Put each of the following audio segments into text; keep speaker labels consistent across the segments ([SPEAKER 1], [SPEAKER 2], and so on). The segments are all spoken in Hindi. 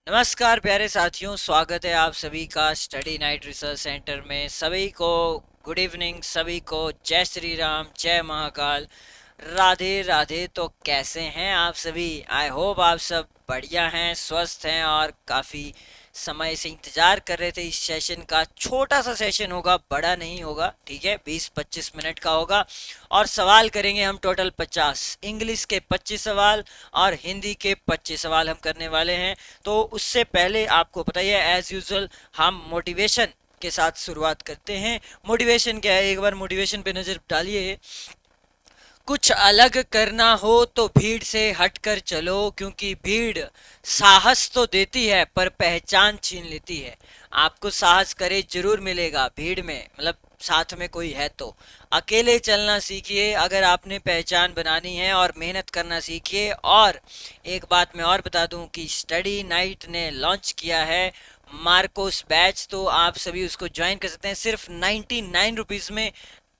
[SPEAKER 1] नमस्कार प्यारे साथियों, स्वागत है आप सभी का स्टडी नाइट रिसर्च सेंटर में। सभी को गुड इवनिंग, सभी को जय श्री राम, जय महाकाल, राधे राधे। तो कैसे हैं आप सभी? आई होप आप सब बढ़िया हैं, स्वस्थ हैं और काफ़ी समय से इंतज़ार कर रहे थे। इस सेशन का छोटा सा सेशन होगा, बड़ा नहीं होगा, ठीक है, 20-25 मिनट का होगा। और सवाल करेंगे हम टोटल 50, इंग्लिश के 25 सवाल और हिंदी के 25 सवाल हम करने वाले हैं। तो उससे पहले आपको पता ही है, एज यूजुअल हम मोटिवेशन के साथ शुरुआत करते हैं। मोटिवेशन क्या है, एक बार मोटिवेशन पे नज़र डालिए। कुछ अलग करना हो तो भीड़ से हटकर चलो, क्योंकि भीड़ साहस तो देती है पर पहचान छीन लेती है। आपको साहस करे जरूर मिलेगा भीड़ में, मतलब साथ में कोई है तो। अकेले चलना सीखिए अगर आपने पहचान बनानी है, और मेहनत करना सीखिए। और एक बात मैं और बता दूं कि स्टडी नाइट ने लॉन्च किया है मार्कोस बैच, तो आप सभी उसको ज्वाइन कर सकते हैं सिर्फ 99 रुपीज़ में।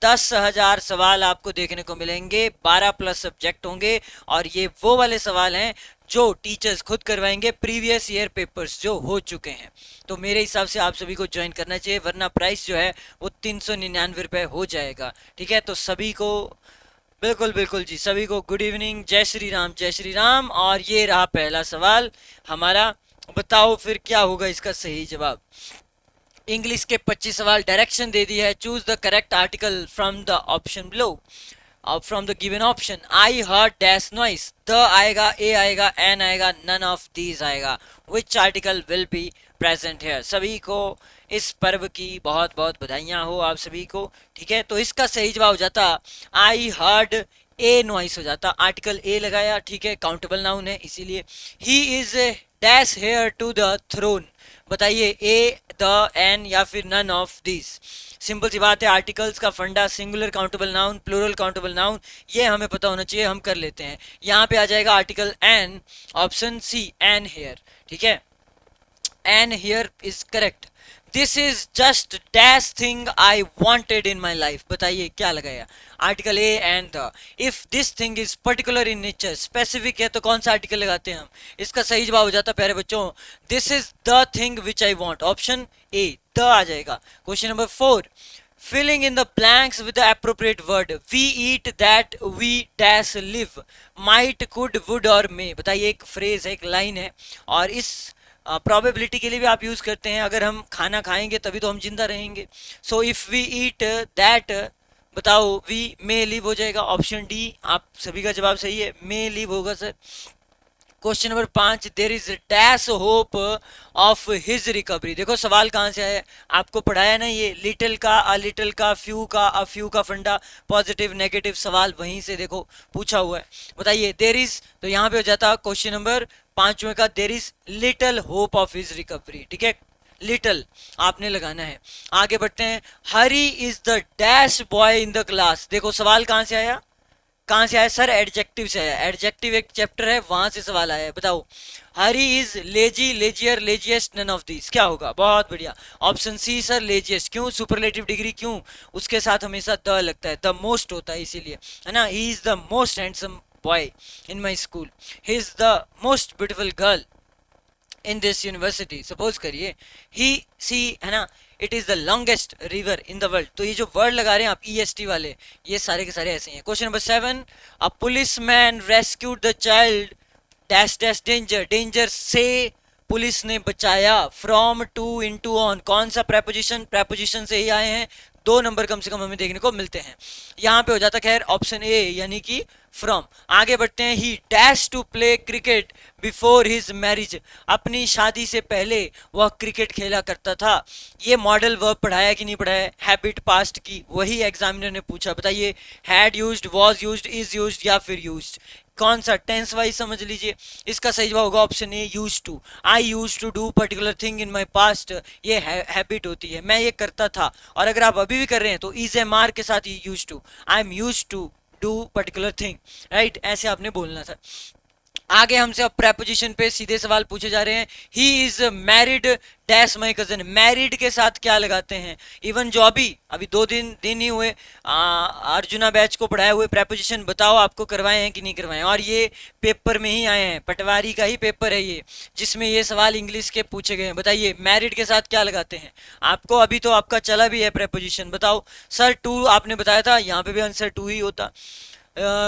[SPEAKER 1] 10,000 सवाल आपको देखने को मिलेंगे, 12+ सब्जेक्ट होंगे, और ये वो वाले सवाल हैं जो टीचर्स खुद करवाएंगे, प्रीवियस ईयर पेपर्स जो हो चुके हैं। तो मेरे हिसाब से आप सभी को ज्वाइन करना चाहिए, वरना प्राइस जो है वो 399 रुपये हो जाएगा। ठीक है, तो सभी को बिल्कुल बिल्कुल जी, सभी को गुड इवनिंग, जय श्री राम, जय श्री राम। और ये रहा पहला सवाल हमारा। बताओ फिर क्या होगा इसका सही जवाब। इंग्लिश के 25 सवाल, डायरेक्शन दे दी है। Choose the correct article from the option below, from the given option. I heard dash noise, the आएगा, ए आएगा, एन आएगा, नन ऑफ दीज आएगा। Which article will be present here. सभी को इस पर्व की बहुत बहुत बधाइयां हो आप सभी को। ठीक है, तो इसका सही जवाब हो जाता आई हर्ड ए नॉइस हो जाता। आर्टिकल ए लगाया, ठीक है, काउंटेबल नाउन है इसीलिए। He is dash heir to the throne. बताइए, ए, द, एन या फिर नन ऑफ दिस। सिंपल सी बात है, आर्टिकल्स का फंडा singular countable noun, plural countable noun, ये हमें पता होना चाहिए, हम कर लेते हैं। यहाँ पे आ जाएगा article an, option C, an heir. ठीक है, an heir is correct. This is just dash thing I wanted in my life. बताइए क्या लगाया, article a and the. If this thing is particular in nature, specific है, तो कौन सा आर्टिकल लगाते हैं हम? इसका सही जवाब हो जाता प्यारे बच्चों, this is the thing which I want, option A, the आ जाएगा। Question number 4, filling in the blanks with the appropriate word। we eat that, we dash live, might, could, would और may। बताइए, एक फ्रेज है, एक लाइन है, और इस प्रोबेबिलिटी के लिए भी आप यूज करते हैं। अगर हम खाना खाएंगे तभी तो हम जिंदा रहेंगे। So if we eat that, बताओ, वी मे लिव हो जाएगा, ऑप्शन डी। आप सभी का जवाब सही है, मे लिव होगा sir. Question number 5, there is dash hope of his recovery. देखो सवाल कहाँ से आया, आपको पढ़ाया ना ये लिटिल का, अ लिटिल का, फ्यू का, अ फ्यू का फंडा, पॉजिटिव नेगेटिव सवाल वहीं से देखो पूछा हुआ है। बताइए, देर इज, तो यहाँ पे हो जाता क्वेश्चन नंबर 5वें का, there is little hope of his recovery. ठीक है, लिटल आपने लगाना है। आगे बढ़ते हैं। Hari is the dash boy in the class. देखो सवाल कहाँ से आया, कहाँ से आया सर? एडजेक्टिव से आया। एडजेक्टिव एक चैप्टर है, वहां से सवाल आया है। बताओ, Hari is lazy, lazier, laziest, none of this. क्या होगा? बहुत बढ़िया, ऑप्शन सी सर, लेजिएस्ट। क्यों? सुपरलेटिव डिग्री, क्यों? उसके साथ हमेशा द लगता है, द मोस्ट होता है इसीलिए, है ना। He is the most handsome boy in my school, he is the most beautiful girl in this university. Suppose करिए, ही, सी, है ना। It is the longest river in the world. तो ये जो वर्ड लगा रहे हैं आप, ई एस टी वाले, ये सारे के सारे ऐसे हैं। Question number 7, a police man rescued the child dash dash danger. Danger से पुलिस ने बचाया, फ्रॉम, टू, इनटू, ऑन। कौन सा प्रेपोजिशन? प्रेपोजिशन से ही आए हैं, 2 नंबर कम से कम हमें देखने को मिलते हैं। यहाँ पे हो जाता खैर ऑप्शन ए, यानी कि फ्रॉम। आगे बढ़ते हैं। He dash to play cricket before his marriage. अपनी शादी से पहले वह क्रिकेट खेला करता था। ये मॉडल वर्ब पढ़ाया कि नहीं पढ़ाया? हैबिट पास्ट की, वही एग्जामिनर ने पूछा। बताइए, had used, was used, is used या फिर यूज्ड? कौन सा? टेंस वाइज समझ लीजिए। इसका सही जवाब होगा option A, used to. I used to do particular thing in my past. ये हैबिट होती है, मैं ये करता था। और अगर आप अभी भी कर रहे हैं तो इज एम आर के साथ used to, I am used to do particular thing, right, ऐसे आपने बोलना था। आगे हमसे अब प्रेपोजिशन पे सीधे सवाल पूछे जा रहे हैं। He is married dash my cousin, married के साथ क्या लगाते हैं। इवन जो अभी 2 दिन ही हुए अर्जुना बैच को पढ़ाए हुए प्रेपोजिशन बताओ आपको करवाए हैं कि नहीं करवाए हैं, और ये पेपर में ही आए हैं, पटवारी का ही पेपर है ये, जिसमें ये सवाल इंग्लिश के पूछे गए हैं। बताइए मैरिड के साथ क्या लगाते हैं आपको, अभी तो आपका चला भी है प्रेपोजिशन, बताओ। सर टू आपने बताया था, यहाँ पे भी आंसर टू ही होता।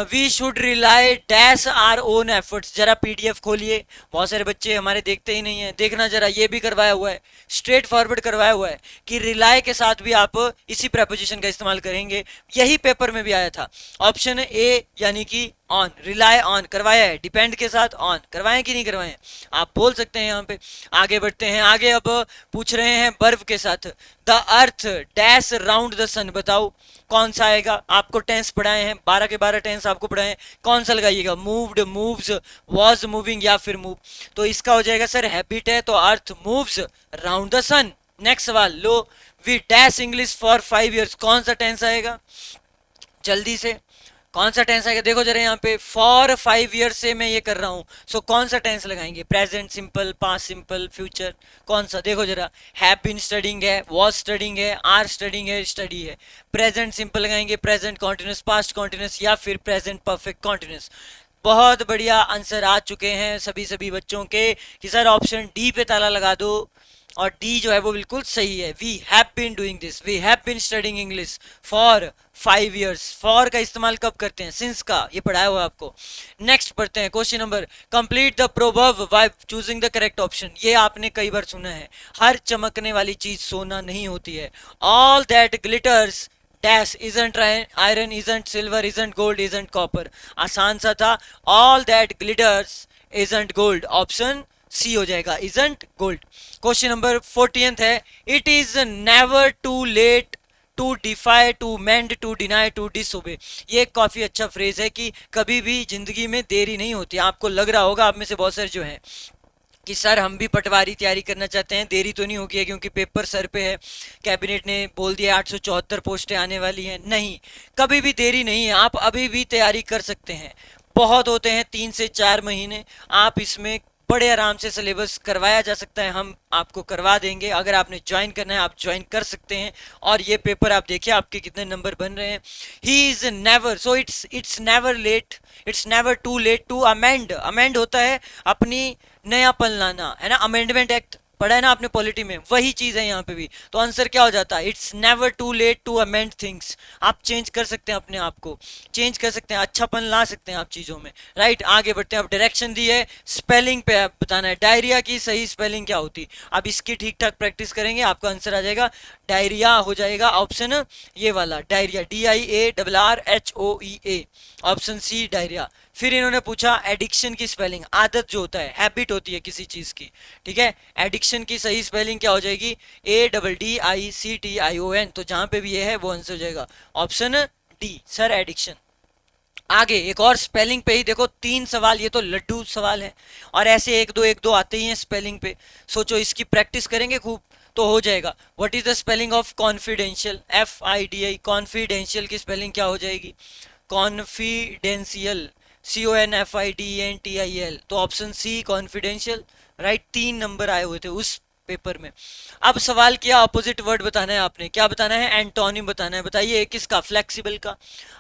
[SPEAKER 1] We should rely dash our own efforts, जरा पीडीएफ खोलिए, बहुत सारे बच्चे हमारे देखते ही नहीं है, देखना जरा, ये भी करवाया हुआ है, स्ट्रेट फॉरवर्ड करवाया हुआ है कि रिलाई के साथ भी आप इसी प्रेपोजिशन का इस्तेमाल करेंगे, यही पेपर में भी आया था। ऑप्शन ए यानी कि ऑन, रिलाई ऑन करवाया है, डिपेंड के साथ ऑन करवाएं कि नहीं करवाएं, आप बोल सकते हैं यहाँ पे। आगे बढ़ते हैं, आगे अब पूछ रहे हैं वर्ब के साथ। The earth dash round the sun, बताओ कौन सा आएगा। आपको टेंस पढ़ाए हैं, 12 के 12 टेंस आपको पढ़ाए हैं, कौन सा लगाइएगा, मूव्ड, मूव्स, वॉज मूविंग या फिर मूव। तो इसका हो जाएगा सर हैबिट है, तो earth moves round the sun. Next सवाल लो, we dash English for 5 years, कौन सा टेंस आएगा जल्दी से, कौन सा टेंस आएगा, देखो जरा यहाँ पे फॉर 5 years से मैं ये कर रहा हूँ, सो कौन सा टेंस लगाएंगे, present simple, past simple, future, कौन सा, देखो जरा, हैव बीन स्टडिंग है, वॉज स्टडिंग है, आर स्टडिंग है, स्टडी है। प्रेजेंट सिंपल लगाएंगे, प्रेजेंट कॉन्टिन्यूस, पास्ट कॉन्टिन्यूस या फिर प्रेजेंट परफेक्ट कॉन्टिन्यूस। बहुत बढ़िया आंसर आ चुके हैं सभी बच्चों के कि सर ऑप्शन डी पे ताला लगा दो, और डी जो है वो बिल्कुल सही है। We have been doing this, we have been studying English for 5 years। For का इस्तेमाल कब करते हैं, सिंस का, ये पढ़ाया हुआ आपको। नेक्स्ट पढ़ते हैं question number, complete the proverb by choosing the correct option. ये आपने कई बार सुना है, हर चमकने वाली चीज सोना नहीं होती है। All that glitters dash isn't iron, isn't silver, isn't gold, isn't copper. आसान सा था, all that glitters isn't gold, option C हो जाएगा, isn't gold. Question number 14th है, it is never too late to defy, to mend, to deny, to disobey. ये काफी अच्छा फ्रेज है कि कभी भी जिंदगी में देरी नहीं होती। आपको लग रहा होगा, आप में से बहुत सारे जो हैं कि सर हम भी पटवारी तैयारी करना चाहते हैं, देरी तो नहीं होगी है क्योंकि पेपर सर पे है, कैबिनेट ने बोल दिया 874 पोस्टें आने वाली हैं। नहीं, कभी भी देरी नहीं है, आप अभी भी तैयारी कर सकते हैं। बहुत होते हैं 3 से 4 महीने, आप इसमें बड़े आराम से सिलेबस करवाया जा सकता है, हम आपको करवा देंगे। अगर आपने ज्वाइन करना है आप ज्वाइन कर सकते हैं, और ये पेपर आप देखिए आपके कितने नंबर बन रहे हैं। He is never, so it's never late, it's never too late to amend. Amend होता है अपनी नयापन लाना, है ना, अमेंडमेंट एक्ट पढ़ा है ना आपने पॉलिटी में, वही चीज है यहाँ पे भी। तो आंसर क्या हो जाता है, it's never too late to amend things. आप चेंज कर सकते हैं अपने आप को, चेंज कर सकते हैं, अच्छापन ला सकते हैं आप चीजों में, राइट। आगे बढ़ते हैं, अब डायरेक्शन दी है, स्पेलिंग पे आप बताना है डायरिया की सही स्पेलिंग क्या होती। अब इसकी ठीक ठाक प्रैक्टिस करेंगे, आपका आंसर आ जाएगा डायरिया हो जाएगा, ऑप्शन ये वाला diarrhoea, DIARRHOEA, option C diarrhoea. फिर इन्होंने पूछा एडिक्शन की स्पेलिंग, आदत जो होता है, हैबिट होती है किसी चीज की, ठीक है, एडिक्शन की सही स्पेलिंग क्या हो जाएगी, ADDICTION। तो जहां पे भी ये है वो आंसर हो जाएगा ऑप्शन डी, सर एडिक्शन। आगे एक और स्पेलिंग पे ही देखो 3 सवाल, ये तो लड्डू सवाल है, और ऐसे एक दो आते ही हैं स्पेलिंग पे। सोचो इसकी प्रैक्टिस करेंगे खूब तो हो जाएगा। What is the spelling of confidential, FIDI, confidential की स्पेलिंग क्या हो जाएगी, कॉन्फिडेंशियल, CONFIDENTIAL, तो ऑप्शन सी कॉन्फिडेंशियल, राइट। 3 नंबर आए हुए थे उस पेपर में। अब सवाल किया अपोजिट वर्ड बताना है आपने, क्या बताना है, एंटोनिम बताना है। बताइए किसका, फ्लेक्सिबल का।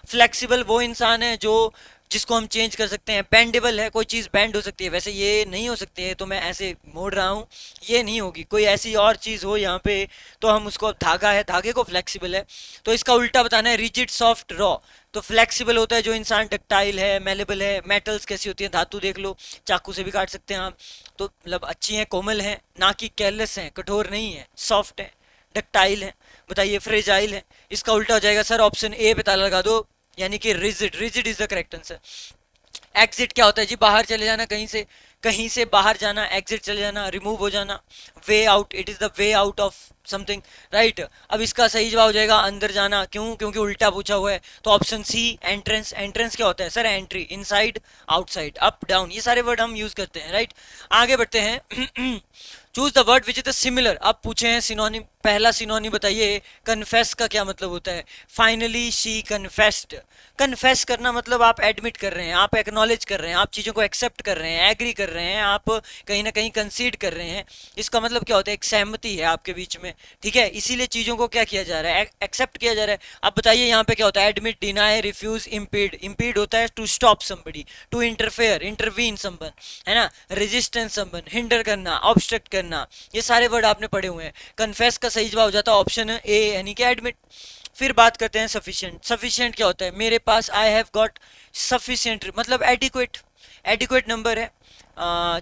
[SPEAKER 1] फ्लेक्सिबल वो इंसान है जो जिसको हम चेंज कर सकते हैं। बेंडेबल है, कोई चीज़ बेंड हो सकती है, वैसे ये नहीं हो सकती है, तो मैं ऐसे मोड़ रहा हूँ, ये नहीं होगी। कोई ऐसी और चीज़ हो यहाँ पे तो हम उसको, धागा है, धागे को फ्लेक्सिबल है, तो इसका उल्टा बताना है, रिजिड, सॉफ्ट, रॉ। तो फ्लेक्सिबल होता है जो इंसान डक्टाइल है, मेलेबल है। मेटल्स कैसी होती है, धातु देख लो, चाकू से भी काट सकते हैं आप, तो मतलब अच्छी हैं, कोमल हैं, ना कि केयरलेस हैं, कठोर नहीं है, सॉफ्ट है, डक्टाइल है। बताइए फ्रेजाइल है, इसका उल्टा हो जाएगा सर ऑप्शन ए पे ताला लगा दो, यानी कि rigid, rigid is the correct answer. Exit क्या होता है जी, बाहर चले जाना, कहीं से बाहर जाना, एग्जिट चले जाना, रिमूव हो जाना। Way out, it is the way out of something, right. अब इसका सही जवाब हो जाएगा अंदर जाना, क्यों? क्योंकि उल्टा पूछा हुआ है। तो ऑप्शन सी एंट्रेंस। एंट्रेंस क्या होता है sir? Entry, inside, outside, up, down, ये सारे वर्ड हम यूज करते हैं, राइट। आगे बढ़ते हैं। Choose the word which is the similar. अब पूछे हैं सिनोनिम, पहला सिनोनिम बताइए। कन्फेस का क्या मतलब होता है? Finally she confessed. कन्फेस करना मतलब आप एडमिट कर रहे हैं, आप एक्नॉलेज कर रहे हैं, आप चीज़ों को एक्सेप्ट कर रहे हैं, एग्री कर रहे हैं, आप कहीं ना कहीं कंसीड कर रहे हैं। इसका मतलब क्या होता है? एक सहमति है आपके बीच में, ठीक है। इसीलिए चीज़ों को क्या किया जा रहा है? एक्सेप्ट किया जा रहा है। अब बताइए यहाँ पे क्या होता है? Admit, deny, refuse, impede. Impede होता है to stop somebody, to interfere, intervene someone, है ना। रेजिस्टेंस समवन, हिंडर करना, ऑब्स्ट्रक्ट करना, ये सारे वर्ड आपने पढ़े हुए हैं। कन्फेस का सही जवाब हो जाता है ऑप्शन ए, यानी कि एडमिट। फिर बात करते हैं सफिशिएंट। सफिशिएंट क्या होता है? मेरे पास, आई हैव गॉट सफिशिएंट, मतलब एडिक्वेट, एडिक्वेट नंबर है।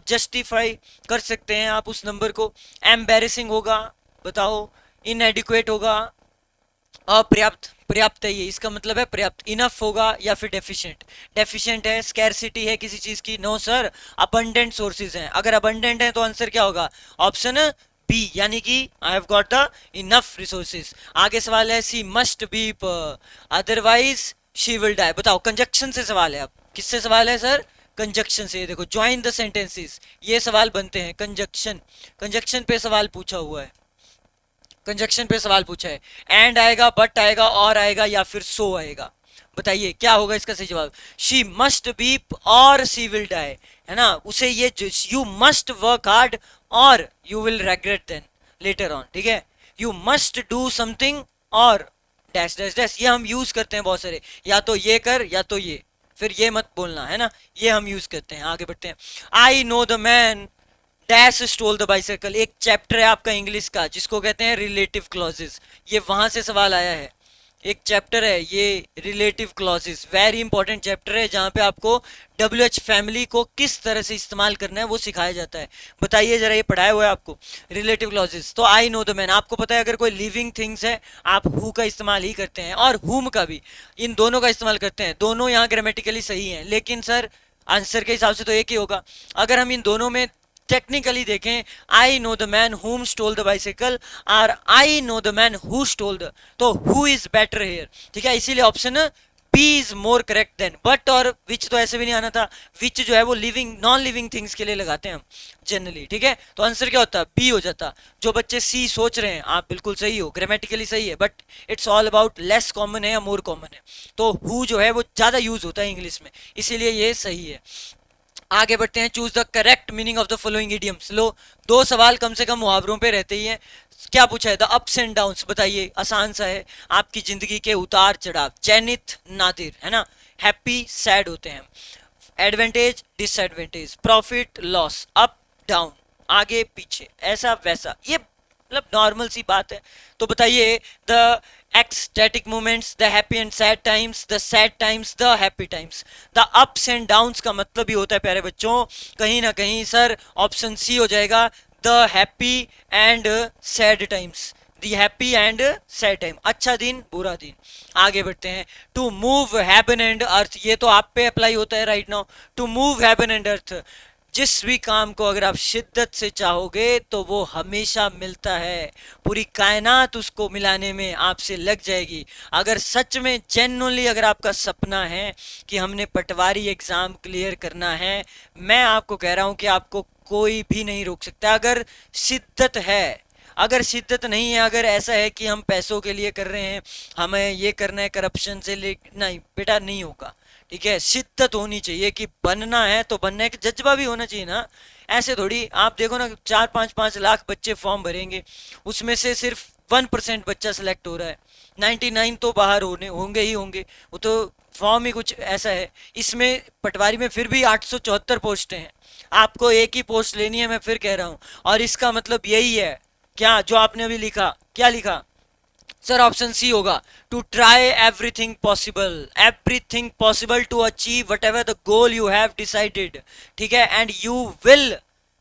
[SPEAKER 1] जस्टिफाई कर सकते हैं आप उस नंबर को। एम्बेरसिंग होगा, बताओ। इनएडिक्वेट होगा, अपर्याप्त, पर्याप्त है ये, इसका मतलब है पर्याप्त। इनफ होगा या फिर डेफिशिएंट। डेफिशिएंट है, स्कैरसिटी है किसी चीज की, नो सर, अबंडेंट सोर्सेज हैं। अगर अबंडेंट है तो आंसर क्या होगा? ऑप्शन बी, यानी कि I have got the enough resources. आगे सवाल है, she must be otherwise she will die. बताओ, कंजक्शन से सवाल है। अब किससे सवाल है सर? कंजक्शन से। देखो, ज्वाइन द सेंटेंसेस, ये सवाल बनते हैं। कंजक्शन, कंजक्शन पे सवाल पूछा हुआ है, कंजक्शन पे सवाल पूछा है। एंड आएगा, बट आएगा, और आएगा, या फिर सो आएगा। बताइए क्या होगा इसका सही जवाब? शी मस्ट बी और शी विल डाई, है ना। उसे ये, यू मस्ट वर्क हार्ड और you will regret then later on, ठीक है। यू मस्ट डू समथिंग और डैश डैश डैश, ये हम यूज करते हैं बहुत सारे, या तो ये कर या तो ये, फिर ये मत बोलना, है ना। ये हम यूज करते हैं। आगे बढ़ते हैं। आई know the man dash stall the bicycle. एक चैप्टर है आपका इंग्लिश का जिसको कहते हैं रिलेटिव क्लॉजेस, ये वहां से सवाल आया है। एक चैप्टर है ये relative clauses, very important chapter है, जहाँ पे आपको WH फैमिली को किस तरह से इस्तेमाल करना है वो सिखाया जाता है। बताइए जरा, ये पढ़ाया हुआ है आपको रिलेटिव क्लॉजेस? तो आई नो द मैन, आपको पता है अगर कोई लिविंग थिंग्स है आप हु का इस्तेमाल ही करते हैं, और हुम का भी, इन दोनों का इस्तेमाल करते हैं। दोनों यहाँ ग्रामेटिकली सही हैं, लेकिन सर आंसर के हिसाब से तो एक ही होगा। अगर हम इन दोनों में टेक्निकली देखें, I know the man whom stole the bicycle और I know the man who stole the, तो हु इज बेटर हेयर, ठीक है। इसीलिए option B is more correct than but और विच, तो ऐसे भी नहीं आना था। विच जो है वो लिविंग, नॉन लिविंग थिंग्स के लिए लगाते हैं हम जनरली, ठीक है। तो आंसर क्या होता? बी हो जाता। जो बच्चे सी सोच रहे हैं, आप बिल्कुल सही हो, ग्रामेटिकली सही है, but it's all about less common है या मोर कॉमन है। तो हु जो है वो ज्यादा यूज होता है इंग्लिश में, इसीलिए ये सही है। आगे बढ़ते हैं। Choose the correct meaning of the following idioms. लो, दो सवाल कम से कम मुहावरों पे रहते ही हैं। क्या पूछा है? The ups and downs. बताइए, आसान सा है, आपकी जिंदगी के उतार चढ़ाव। चैनित, नादिर, है ना। हैप्पी, सैड होते हैं। Advantage, disadvantage, profit, loss, up, down, आगे पीछे, ऐसा वैसा, ये मतलब नॉर्मल सी बात है। तो बताइए, the ecstatic moments, the happy and sad times, the sad times, the happy times, the ups and downs का मतलब ही होता है प्यारे बच्चों, कहीं ना कहीं सर ऑप्शन सी हो जाएगा, the happy and sad times, the happy and sad time, अच्छा दिन बुरा दिन। आगे बढ़ते हैं। to move heaven and earth, ये तो आप पे अप्लाई होता है right now. to move heaven and earth, जिस भी काम को अगर आप शिद्दत से चाहोगे तो वो हमेशा मिलता है, पूरी कायनात उसको मिलाने में आपसे लग जाएगी। अगर सच में जेन्युइनली अगर आपका सपना है कि हमने पटवारी एग्ज़ाम क्लियर करना है, मैं आपको कह रहा हूँ कि आपको कोई भी नहीं रोक सकता। अगर शिद्दत है, अगर शिद्दत नहीं है, अगर ऐसा है कि हम पैसों के लिए कर रहे हैं, हमें ये करना है करप्शन से ले, नहीं बेटा, नहीं होगा, ठीक है। शिद्दत होनी चाहिए कि बनना है तो बनने का जज्बा भी होना चाहिए ना। ऐसे थोड़ी, आप देखो ना, 4-5 लाख बच्चे फॉर्म भरेंगे, उसमें से सिर्फ 1% बच्चा सेलेक्ट हो रहा है, 99 तो बाहर होंगे ही होंगे। वो तो फॉर्म ही कुछ ऐसा है। इसमें पटवारी में फिर भी 874 पोस्टें हैं, आपको एक ही पोस्ट लेनी है, मैं फिर कह रहा हूँ। और इसका मतलब यही है, क्या जो आपने अभी लिखा, क्या लिखा सर? ऑप्शन सी होगा, to try everything possible to achieve whatever the goal you have decided, ठीक है। And you will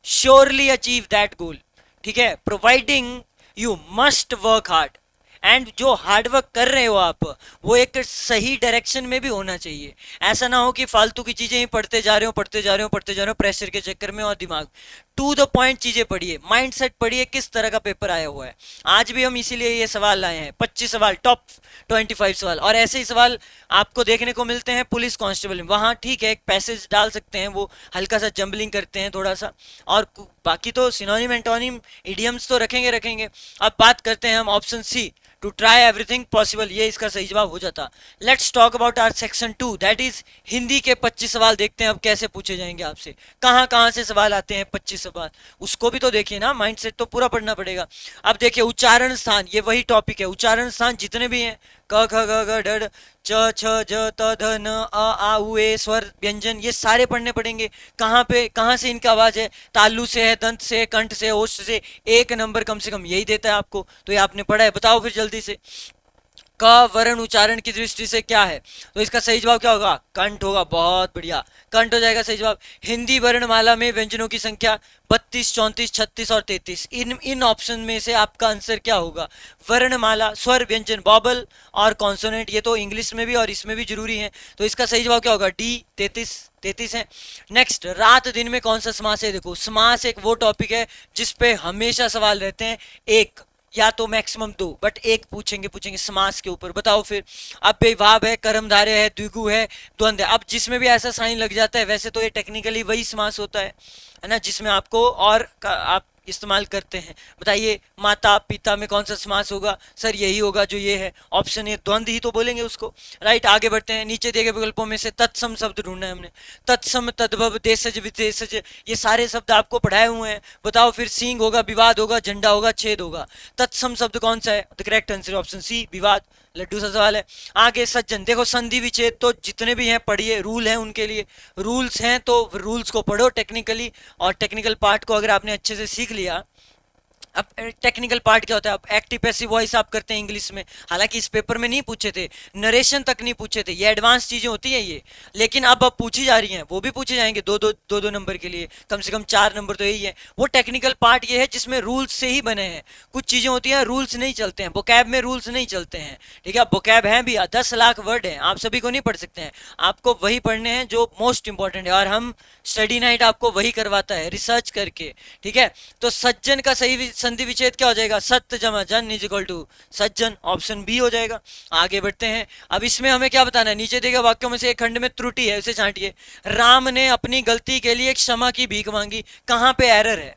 [SPEAKER 1] surely achieve that goal, ठीक है, providing you must work hard. And जो हार्डवर्क कर रहे हो आप, वो एक सही डायरेक्शन में भी होना चाहिए। ऐसा ना हो कि फालतू की चीजें ही पढ़ते जा रहे हो, पढ़ते जा रहे हो, पढ़ते जा रहे हो, प्रेशर के चक्कर में और दिमाग। टू द पॉइंट चीजें पढ़िए, माइंडसेट पढ़िए, किस तरह का पेपर आया हुआ है। आज भी हम इसीलिए ये सवाल लाए हैं, 25 सवाल, टॉप 25 सवाल, और ऐसे ही सवाल आपको देखने को मिलते हैं पुलिस कांस्टेबल में। वहाँ ठीक है, एक पैसेज डाल सकते हैं, वो हल्का सा जंबलिंग करते हैं थोड़ा सा, और बाकी तो सिनोनिम एंटोनिम इडियम्स तो रखेंगे रखेंगे। अब बात करते हैं हम option C, to try everything possible, ये इसका सही जवाब हो जाता। Let's talk about our section 2, that is Hindi के 25 सवाल। देखते हैं अब कैसे पूछे जाएंगे आपसे, कहाँ कहाँ से सवाल आते हैं 25 सवाल, उसको भी तो देखिए ना, माइंडसेट तो पूरा पढ़ना पड़ेगा। अब देखिए उच्चारण स्थान, ये वही टॉपिक है, उच्चारण स्थान जितने भी हैं, क ख ग घ ढ ढ, च छ ज त ध न आ उ ए, स्वर व्यंजन, ये सारे पढ़ने पड़ेंगे। कहाँ पे, कहाँ से इनका आवाज है, तालु से है, दंत से, कंठ से, ओष्ठ से, एक नंबर कम से कम यही देता है आपको, तो ये आपने पढ़ा है, बताओ फिर जल्दी से। क वर्ण उच्चारण की दृष्टि से क्या है, तो इसका सही जवाब क्या होगा, कंठ होगा, बहुत बढ़िया, कंठ हो जाएगा सही जवाब। हिंदी वर्णमाला में व्यंजनों की संख्या 32, 34, 36 और 33, इन इन ऑप्शन में से आपका आंसर क्या होगा। वर्णमाला, स्वर, व्यंजन, बॉबल और कॉन्सोनेंट, ये तो इंग्लिश में भी और इसमें भी जरूरी है, तो इसका सही जवाब क्या होगा, डी, 33 है। नेक्स्ट, रात दिन में कौन सा समास है, देखो समास एक वो टॉपिक है जिस पे हमेशा सवाल रहते हैं, एक या तो मैक्सिमम दो, बट एक पूछेंगे समास के ऊपर, बताओ फिर। अब बेभाव है, कर्मधारय है, द्विगु है, द्वंद्व है, अब जिसमें भी ऐसा साइन लग जाता है, वैसे तो ये टेक्निकली वही समास होता है ना, जिसमें आपको और आप इस्तेमाल करते हैं। बताइए माता पिता में कौन सा समास होगा, सर यही होगा जो ये है, ऑप्शन ए, द्वंद्व ही तो बोलेंगे उसको, राइट। आगे बढ़ते हैं, नीचे दिए गए विकल्पों में से तत्सम शब्द ढूंढना है हमने, तत्सम, तद्भव, देशज, विदेशज, ये सारे शब्द आपको पढ़ाए हुए हैं, बताओ फिर। सींग होगा, विवाद होगा, झंडा होगा, छेद होगा, तत्सम शब्द कौन सा है, the correct answer option C, विवाद। लड्डू सा सवाल है। आगे सज्जन, देखो संधि विच्छेद तो जितने भी हैं पढ़िए, रूल हैं उनके लिए, रूल्स हैं तो रूल्स को पढ़ो टेक्निकली, और टेक्निकल पार्ट को अगर आपने अच्छे से सीख लिया। अब टेक्निकल पार्ट क्या होता है, अब एक्टिव पैसिव वॉइस आप करते हैं इंग्लिश में, हालांकि इस पेपर में नहीं पूछे थे, नरेशन तक नहीं पूछे थे, ये एडवांस चीजें होती हैं ये, लेकिन अब पूछी जा रही हैं, वो भी पूछे जाएंगे दो नंबर के लिए, कम से कम 4 नंबर तो यही है। वो टेक्निकल पार्ट ये है जिसमें रूल्स से ही बने हैं, कुछ चीजें होती हैं रूल्स नहीं चलते हैं, बोकैब में रूल्स नहीं चलते हैं, ठीक है। बोकैब है भी 10 लाख वर्ड है, आप सभी को नहीं पढ़ सकते हैं, आपको वही पढ़ने हैं जो मोस्ट इंपॉर्टेंट है, और हम स्टडी नाइट आपको वही करवाता है रिसर्च करके, ठीक है। तो सज्जन का सही संधि विच्छेद क्या हो जाएगा, सत्य जमा जन is equal to Sajjan, option B हो जाएगा। आगे बढ़ते हैं, अब इसमें हमें क्या बताना है, नीचे देगा वाक्यों में से एक खंड में त्रुटि है, उसे छांटिए। राम ने अपनी गलती के लिए क्षमा की भीख मांगी, कहाँ पे एरर है,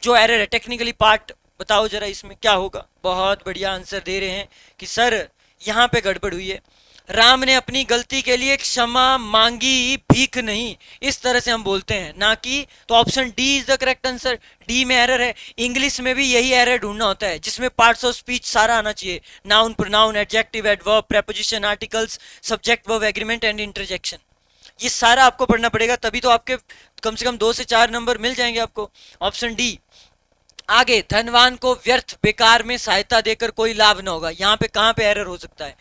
[SPEAKER 1] जो एरर है टेक्निकली पार्ट बताओ जरा, इसमें क्या होगा। बहुत बढ़िया आंसर दे रहे हैं कि सर यहाँ पे गड़बड़ हुई है, राम ने अपनी गलती के लिए क्षमा मांगी, भीख नहीं, इस तरह से हम बोलते हैं ना कि, तो option D is the correct answer, D में एरर है। इंग्लिश में भी यही एरर ढूंढना होता है जिसमें पार्ट्स ऑफ स्पीच सारा आना चाहिए, noun, pronoun, adjective, adverb, preposition, articles, subject, verb, agreement and interjection, ये सारा आपको पढ़ना पड़ेगा, तभी तो आपके कम से कम 2 से 4 नंबर मिल जाएंगे आपको, ऑप्शन डी। आगे, धनवान को व्यर्थ बेकार में सहायता देकर कोई लाभ न होगा, यहाँ पे कहाँ पे एरर हो सकता है,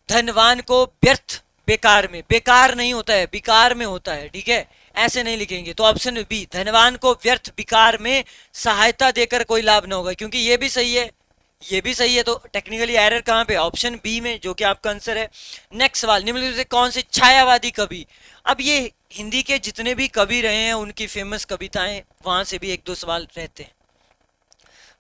[SPEAKER 1] धनवान को व्यर्थ बेकार में, बेकार नहीं होता है, बेकार में होता है, ठीक है, ऐसे नहीं लिखेंगे, तो ऑप्शन बी, धनवान को व्यर्थ बेकार में सहायता देकर कोई लाभ ना होगा, क्योंकि ये भी सही है, ये भी सही है, तो टेक्निकली एरर कहाँ पे, ऑप्शन बी में, जो कि आपका आंसर है। नेक्स्ट सवाल, निम्नलिखित से कौन से छायावादी कवि, अब ये हिंदी के जितने भी कवि रहे हैं उनकी फेमस कविताएं, वहां से भी 1-2 सवाल रहते हैं।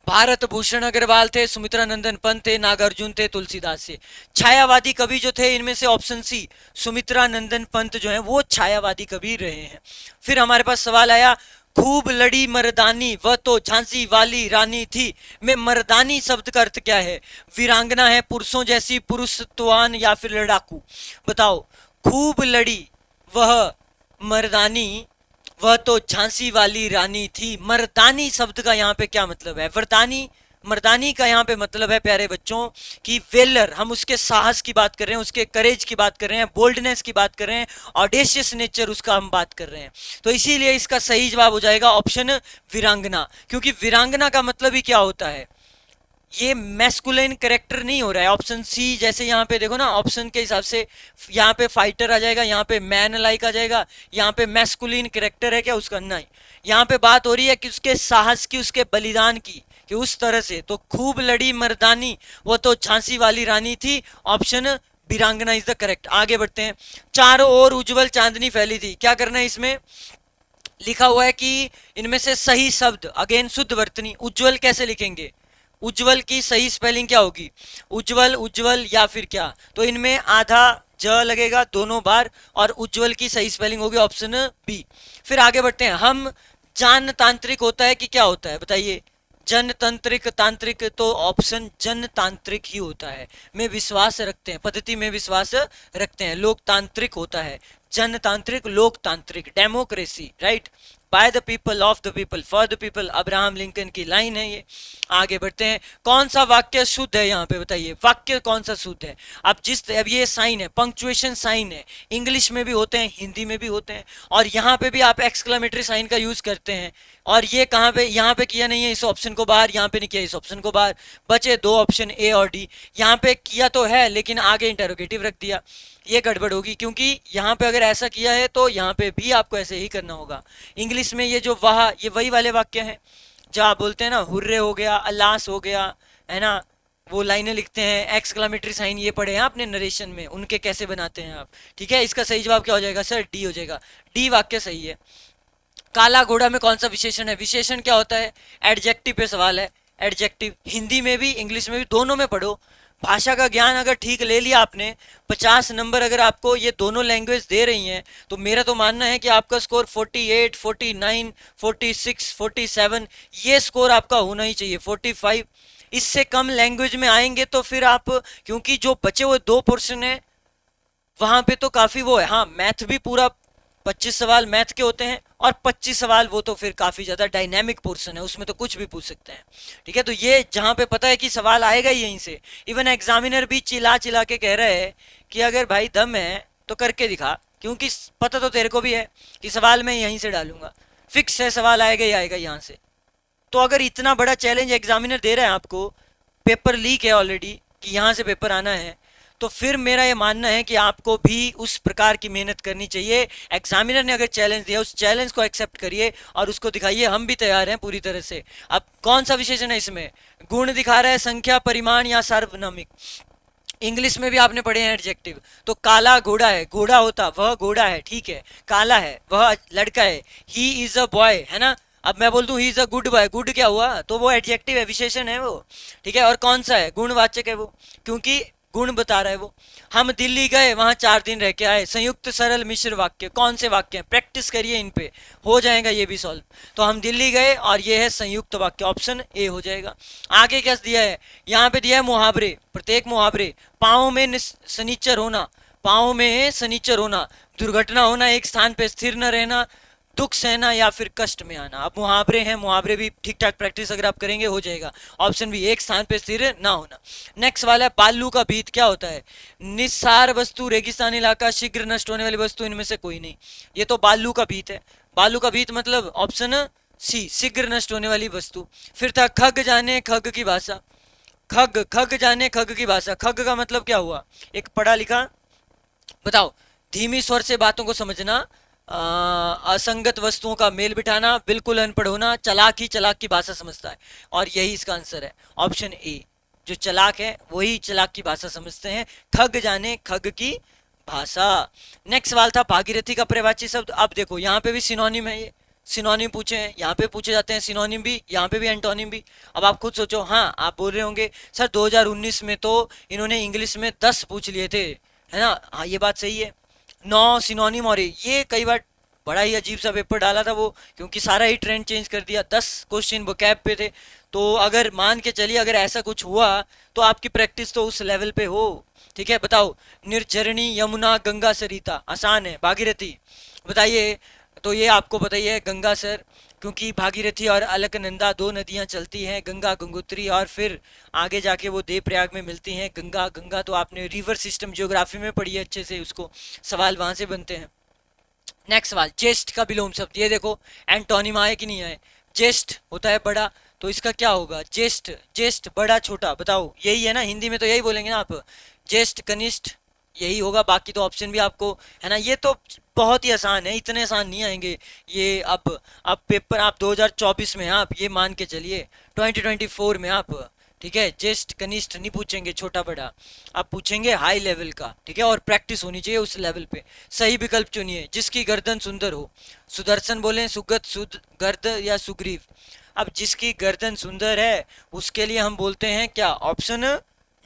[SPEAKER 1] भारत भूषण अग्रवाल थे, सुमित्रा नंदन पंत थे, नागार्जुन थे, तुलसीदास थे। छायावादी कवि जो थे इनमें से ऑप्शन सी, सुमित्रा नंदन पंत जो है वो छायावादी कवि रहे हैं। फिर हमारे पास सवाल आया, खूब लड़ी मर्दानी वह तो झांसी वाली रानी थी, में मर्दानी शब्द का अर्थ क्या है, वीरांगना है, पुरुषों जैसी, पुरुषत्वान, या फिर लड़ाकू, बताओ। खूब लड़ी वह मर्दानी वह तो झांसी वाली रानी थी, मर्दानी शब्द का यहाँ पे क्या मतलब है, वरदानी, मर्दानी का यहाँ पे मतलब है प्यारे बच्चों कि वेलर, हम उसके साहस की बात कर रहे हैं, उसके करेज की बात कर रहे हैं, बोल्डनेस की बात कर रहे हैं, ऑडेशियस नेचर उसका हम बात कर रहे हैं, तो इसीलिए इसका सही जवाब हो जाएगा ऑप्शन वीरांगना, क्योंकि वीरांगना का मतलब ही क्या होता है, ये मैस्कुलिन करेक्टर नहीं हो रहा है, ऑप्शन सी, जैसे यहाँ पे देखो ना ऑप्शन के हिसाब से, यहाँ पे फाइटर आ जाएगा, यहाँ पे मैन लाइक आ जाएगा, यहाँ पे मैस्कुलिन करेक्टर है क्या उसका, नहीं, यहाँ पे बात हो रही है कि उसके साहस की, उसके बलिदान की, कि उस तरह से, तो खूब लड़ी मर्दानी वो तो झांसी वाली रानी थी, ऑप्शन वीरांगना इज द करेक्ट। आगे बढ़ते हैं, चारों ओर उज्जवल चांदनी फैली थी, क्या करना है इसमें, लिखा हुआ है कि इनमें से सही शब्द, अगेन शुद्ध वर्तनी, उज्जवल कैसे लिखेंगे, उज्जवल की सही स्पेलिंग क्या होगी, उज्जवल, उज्जवल या फिर क्या, तो इनमें आधा ज लगेगा दोनों बार, और उज्जवल की सही स्पेलिंग होगी ऑप्शन बी। फिर आगे बढ़ते हैं हम। जानतांत्रिक होता है कि क्या होता है बताइए, जनतंत्रिक, तांत्रिक, तो ऑप्शन जनतांत्रिक ही होता है, में विश्वास रखते हैं, पद्धति में विश्वास रखते हैं। लोकतांत्रिक होता है, जनतांत्रिक, लोकतांत्रिक, democracy, right, by the people, of the people, for the people, Abraham Lincoln की लाइन है ये। आगे बढ़ते हैं, कौन सा वाक्य शुद्ध है यहाँ पे बताइए, वाक्य कौन सा शुद्ध है। अब ये साइन है, पंक्चुएशन साइन है, इंग्लिश में भी होते हैं, हिंदी में भी होते हैं, और यहाँ पे भी आप एक्सक्लेमेटरी साइन का यूज करते हैं। और ये कहाँ पे, यहाँ पे किया नहीं है इस ऑप्शन को बाहर, यहाँ पे नहीं किया इस ऑप्शन को बाहर, बचे दो ऑप्शन ए और डी। यहाँ पे किया तो है लेकिन आगे इंटरोगेटिव रख दिया, ये गड़बड़ होगी, क्योंकि यहाँ पे अगर ऐसा किया है तो यहाँ पे भी आपको ऐसे ही करना होगा। इंग्लिश में ये जो वह, ये वही वाले वाक्य हैं जो आप बोलते हैं ना, हुर्रे हो गया, अल्लास हो गया, है ना, वो लाइनें लिखते हैं, एक्सक्लामेटरी साइन ये पढ़े हैं आपने नरेशन में, उनके कैसे बनाते हैं आप। ठीक है, इसका सही जवाब क्या हो जाएगा सर, डी हो जाएगा, डी वाक्य सही है। काला घोड़ा में कौन सा विशेषण है, विशेषण क्या होता है, एडजेक्टिव पे सवाल है, एडजेक्टिव, हिंदी में भी इंग्लिश में भी दोनों में पढ़ो। भाषा का ज्ञान अगर ठीक ले लिया आपने, 50 नंबर अगर आपको ये दोनों लैंग्वेज दे रही हैं, तो मेरा तो मानना है कि आपका स्कोर 48, 49, 46, 47, ये स्कोर आपका होना ही चाहिए, 45। इससे कम लैंग्वेज में आएंगे तो फिर आप, क्योंकि जो बचे हुए दो पोर्शन है वहां पे तो काफी वो है, हाँ मैथ भी पूरा 25 सवाल मैथ के होते हैं, और 25 सवाल वो तो फिर काफी ज्यादा डायनेमिक पोर्शन है, उसमें तो कुछ भी पूछ सकते हैं। ठीक है, तो ये जहां पे पता है कि सवाल आएगा ही यहीं से, इवन एग्जामिनर भी चिल्ला चिल्ला के कह रहे हैं कि अगर भाई दम है तो करके दिखा, क्योंकि पता तो तेरे को भी है कि सवाल मैं यहीं से डालूंगा, फिक्स है सवाल आएगा ही आएगा यहाँ से। तो अगर इतना बड़ा चैलेंज एग्जामिनर दे रहा है आपको, पेपर लीक है ऑलरेडी कि यहाँ से पेपर आना है, तो फिर मेरा ये मानना है कि आपको भी उस प्रकार की मेहनत करनी चाहिए। एग्जामिनर ने अगर चैलेंज दिया, उस चैलेंज को एक्सेप्ट करिए और उसको दिखाइए, हम भी तैयार हैं पूरी तरह से। अब कौन सा विशेषण है इसमें, गुण दिखा रहा है, संख्या, परिमाण या सार्वनामिक। इंग्लिश में भी आपने पढ़े हैं एडजेक्टिव, तो काला घोड़ा है, घोड़ा होता वह घोड़ा है, ठीक है, काला है वह लड़का है, ही इज अ बॉय, है ना। अब मैं बोल दूं he is a good boy, good क्या हुआ, तो वो एडजेक्टिव है, विशेषण है वो। ठीक है, और कौन सा है, गुणवाचक है वो, क्योंकि गुण बता रहा है वो। हम दिल्ली गए, वहां 4 दिन रह के आए, संयुक्त सरल मिश्र वाक्य, कौन से वाक्य हैं, प्रैक्टिस करिए इन पे, हो जाएगा ये भी सॉल्व। तो हम दिल्ली गए और ये है संयुक्त वाक्य, ऑप्शन ए हो जाएगा। आगे क्या दिया है, यहाँ पे दिया है मुहावरे, प्रत्येक मुहावरे, पाँव में सनीचर होना, पाँव में सनीचर होना, दुर्घटना होना, एक स्थान पे स्थिर न रहना, दुख सहना या फिर कष्ट में आना। अब मुहावरे हैं, मुहावरे भी ठीक ठाक प्रैक्टिस अगर आप करेंगे हो जाएगा, ऑप्शन बी, एक स्थान पे स्थिर ना होना। नेक्स्ट वाला है बालू का भीत, क्या होता है, निस्सार वस्तु, रेगिस्तान इलाका, शीघ्र नष्ट होने वाली वस्तु, इनमें से कोई नहीं, ये तो बालू का भीत है। बालू का भीत मतलब ऑप्शन सी, शीघ्र नष्ट होने वाली वस्तु। फिर था खग जाने खग की भाषा, खग, खग जाने खग की भाषा, खग का मतलब क्या हुआ, एक पढ़ा लिखा, बताओ, धीमी स्वर से बातों को समझना, असंगत वस्तुओं का मेल बिठाना, बिल्कुल अनपढ़ होना, चालाक ही चालाक की भाषा समझता है, और यही इसका आंसर है, ऑप्शन ए। जो चालाक है वही चालाक की भाषा समझते हैं, खग जाने खग की भाषा। नेक्स्ट सवाल था भागीरथी का पर्यायवाची शब्द। अब देखो यहाँ पे भी सिनोनिम है, ये सिनोनिम पूछे हैं, यहाँ पे पूछे जाते हैं सिनोनिम भी, यहाँ पे भी एंटोनिम भी। अब आप खुद सोचो, हाँ आप बोल रहे होंगे सर 2019 में तो इन्होंने इंग्लिश में 10 पूछ लिए थे, है ना, हाँ ये बात सही है, 9 सिनोनिम, और ये कई बार बड़ा ही अजीब सा पेपर डाला था वो, क्योंकि सारा ही ट्रेंड चेंज कर दिया, 10 क्वेश्चन वोकैब पे थे। तो अगर मान के चलिए अगर ऐसा कुछ हुआ तो आपकी प्रैक्टिस तो उस लेवल पे हो। ठीक है, बताओ, निर्झरणी, यमुना, गंगा, सरिता, आसान है, भागीरथी बताइए, तो ये आपको बताइए गंगा सर, क्योंकि भागीरथी और अलकनंदा दो नदियां चलती हैं, गंगा, गंगोत्री, और फिर आगे जाके वो देवप्रयाग में मिलती हैं, गंगा, गंगा तो आपने रिवर सिस्टम ज्योग्राफी में पढ़ी है अच्छे से, उसको सवाल वहां से बनते हैं। नेक्स्ट सवाल, ज्येष्ठ का विलोम शब्द, ये देखो एंटोनिम आए कि नहीं आए, ज्येष्ठ होता है बड़ा, तो इसका क्या होगा, ज्येष्ठ, ज्येष्ठ बड़ा छोटा, बताओ यही है ना, हिंदी में तो यही बोलेंगे ना आप, ज्येष्ठ कनिष्ठ, यही होगा, बाकी तो ऑप्शन भी आपको, है ना, ये तो बहुत ही आसान है, इतने आसान नहीं आएंगे ये। अब पेपर आप 2024 में हैं, आप ये मान के चलिए, 2024 में आप ठीक है, ज्येष्ठ कनिष्ठ नहीं पूछेंगे, छोटा बड़ा, आप पूछेंगे हाई लेवल का, ठीक है, और प्रैक्टिस होनी चाहिए उस लेवल पे। सही विकल्प चुनिए, जिसकी गर्दन सुंदर हो। सुदर्शन बोले, सुगत, सुद गर्द या सुग्रीव। अब जिसकी गर्दन सुंदर है उसके लिए हम बोलते हैं क्या, ऑप्शन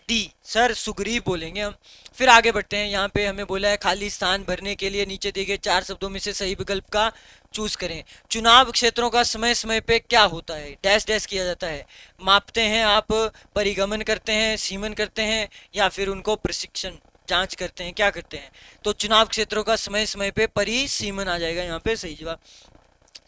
[SPEAKER 1] डी सर, सुग्रीव बोलेंगे हम। फिर आगे बढ़ते हैं, यहाँ पे हमें बोला है खाली स्थान भरने के लिए नीचे दिए गए 4 शब्दों में से सही विकल्प का चूज करें। चुनाव क्षेत्रों का समय समय पे क्या होता है, डैश डैश किया जाता है। मापते हैं आप, परिगमन करते हैं, सीमन करते हैं, या फिर उनको प्रशिक्षण जांच करते हैं, क्या करते हैं। तो चुनाव क्षेत्रों का समय समय पे परिसीमन आ जाएगा यहाँ पे सही जवाब।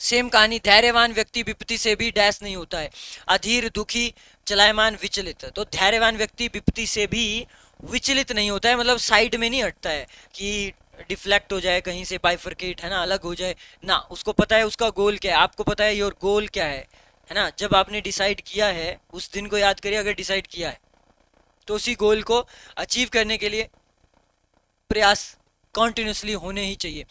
[SPEAKER 1] सेम कहानी, धैर्यवान व्यक्ति विपत्ति से भी डैश नहीं होता है। अधीर, दुखी, चलायमान, विचलित। तो धैर्यवान व्यक्ति विपत्ति से भी विचलित नहीं होता है, मतलब साइड में नहीं हटता है कि डिफ्लेक्ट हो जाए कहीं से, बाइफरकेट है ना, अलग हो जाए ना। उसको पता है उसका गोल क्या है, आपको पता है योर गोल क्या है ना। जब आपने डिसाइड किया है, उस दिन को याद करिए, अगर डिसाइड किया है तो उसी गोल को अचीव करने के लिए प्रयास कॉन्टिन्यूसली होने ही चाहिए।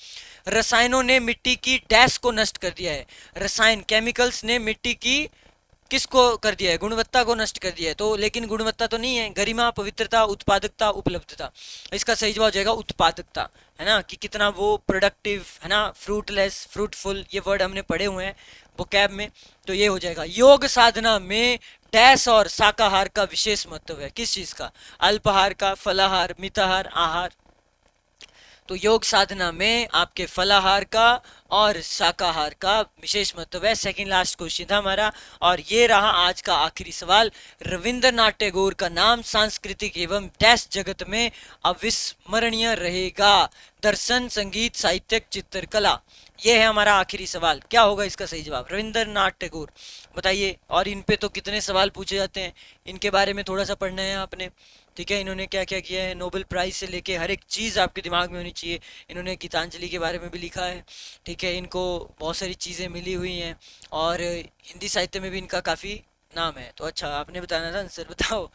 [SPEAKER 1] रसायनों ने मिट्टी की डैश को नष्ट कर दिया है। रसायन, केमिकल्स ने मिट्टी की किसको कर दिया है, गुणवत्ता को नष्ट कर दिया है। तो लेकिन गुणवत्ता तो नहीं है, गरिमा, पवित्रता, उत्पादकता, उपलब्धता। इसका सही जवाब हो जाएगा उत्पादकता, है ना, कि कितना वो प्रोडक्टिव है ना, फ्रूटलेस, फ्रूटफुल, ये वर्ड हमने पढ़े हुए हैं वो कैब में। तो ये हो जाएगा। योग साधना में डैश और शाकाहार का विशेष महत्व है, किस चीज का, अल्पाहार का, फलाहार, मिताहार, आहार। तो योग साधना में आपके फलाहार का और शाकाहार का विशेष महत्व है। सेकंड लास्ट क्वेश्चन था हमारा, और ये रहा आज का आखिरी सवाल। रविंद्रनाथ टैगोर का नाम सांस्कृतिक एवं डैश जगत में अविस्मरणीय रहेगा। दर्शन, संगीत, साहित्य, चित्रकला। ये है हमारा आखिरी सवाल, क्या होगा इसका सही जवाब, रविंद्रनाथ टैगोर, बताइए। और इन पे तो कितने सवाल पूछे जाते हैं, इनके बारे में थोड़ा सा पढ़ना है आपने, ठीक है। इन्होंने क्या क्या किया है, नोबेल प्राइज से लेके हर एक चीज़ आपके दिमाग में होनी चाहिए। इन्होंने गीतांजलि के बारे में भी लिखा है, ठीक है, इनको बहुत सारी चीज़ें मिली हुई हैं, और हिंदी साहित्य में भी इनका काफ़ी नाम है। तो अच्छा, आपने बताना था आंसर, बताओ।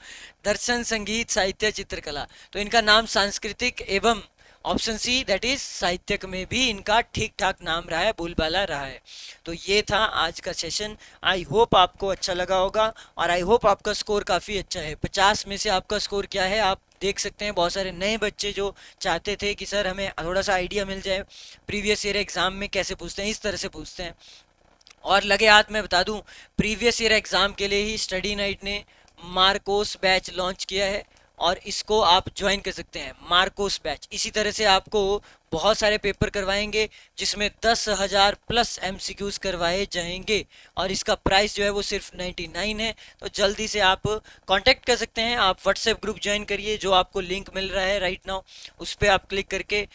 [SPEAKER 1] दर्शन, संगीत, साहित्य, चित्रकला। तो इनका नाम सांस्कृतिक एवं ऑप्शन सी दैट इज साहित्यक में भी इनका ठीक ठाक नाम रहा है, बोलबाला रहा है। तो ये था आज का सेशन। आई होप आपको अच्छा लगा होगा, और आई होप आपका स्कोर काफ़ी अच्छा है। 50 में से आपका स्कोर क्या है आप देख सकते हैं। बहुत सारे नए बच्चे जो चाहते थे कि सर हमें थोड़ा सा आइडिया मिल जाए प्रीवियस ईयर एग्ज़ाम में कैसे पूछते हैं, इस तरह से पूछते हैं। और लगे हाथ में बता दूं, प्रीवियस ईयर एग्ज़ाम के लिए ही स्टडी नाइट ने मार्कोस बैच लॉन्च किया है, और इसको आप ज्वाइन कर सकते हैं, मार्कोस बैच। इसी तरह से आपको बहुत सारे पेपर करवाएंगे, जिसमें 10,000 प्लस एमसीक्यूज करवाए जाएंगे, और इसका प्राइस जो है वो सिर्फ 99 है। तो जल्दी से आप कांटेक्ट कर सकते हैं, आप व्हाट्सएप ग्रुप ज्वाइन करिए, जो आपको लिंक मिल रहा है राइट नाउ, उस पर आप क्लिक करके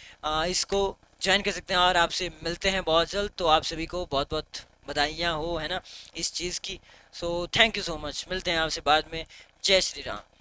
[SPEAKER 1] इसको ज्वाइन कर सकते हैं। और आपसे मिलते हैं बहुत जल्द। तो आप सभी को बहुत बहुत बधाइयाँ हो, है ना, इस चीज़ की। So thank you so much, मिलते हैं आपसे बाद में। जय श्री राम।